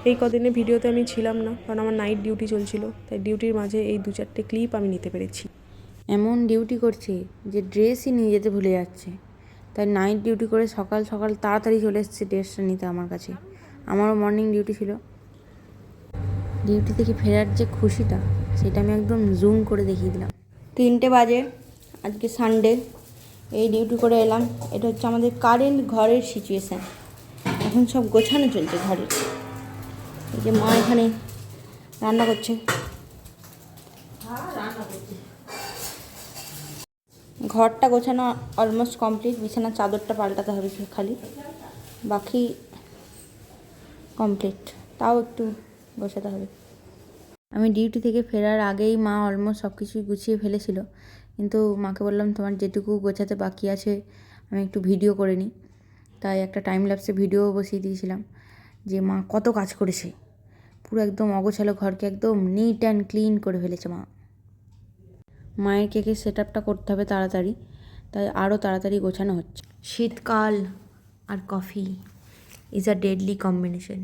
এই কদিনে ভিডিওতে আমি ছিলাম না, কারণ আমার নাইট ডিউটি চলছিল, তাই ডিউটির মাঝে এই 2-4টে ক্লিপ আমি নিতে পেরেছি। এমন ডিউটি করছে যে ড্রেসই নিয়ে যেতে ভুলে যাচ্ছে, তাই নাইট ডিউটি করে সকাল সকাল তাড়াতাড়ি চলে এসেছে ড্রেসটা নিতে আমার কাছে। আমারও মর্নিং ডিউটি ছিল। ডিউটি থেকে ফেরার যে খুশিটা, সেটা আমি একদম জুম করে দেখিয়ে দিলাম। 3টে বাজে, আজকে সানডে, এই ডিউটি করে এলাম। এটা হচ্ছে আমাদের কারেন্ট ঘরের সিচুয়েশান। এখন সব গোছানো চলছে ঘরের। এই যে মা এখানে রান্না করছে। ঘরটা গোছানো অলমোস্ট কমপ্লিট, বিছানার চাদরটা পাল্টাতে হবে খালি, বাকি কমপ্লিট। তাও একটু গোছাতে হবে। আমি ডিউটি থেকে ফেরার আগেই মা অলমোস্ট সব কিছুই গুছিয়ে ফেলেছিল, কিন্তু মাকে বললাম তোমার যেটুকু গোছাতে বাকি আছে আমি একটু ভিডিও করে নিই। তাই একটা টাইম ল্যাপসে ভিডিও বসিয়ে দিয়েছিলাম যে মা কত কাজ করেছে। পুরো একদম অগোছালো ঘরকে একদম নিট অ্যান্ড ক্লিন করে ফেলেছে মা। মায়ের কেকের সেট আপটা করতে হবে তাড়াতাড়ি, তাই আরও তাড়াতাড়ি গোছানো হচ্ছে। শীতকাল আর coffee is a deadly combination.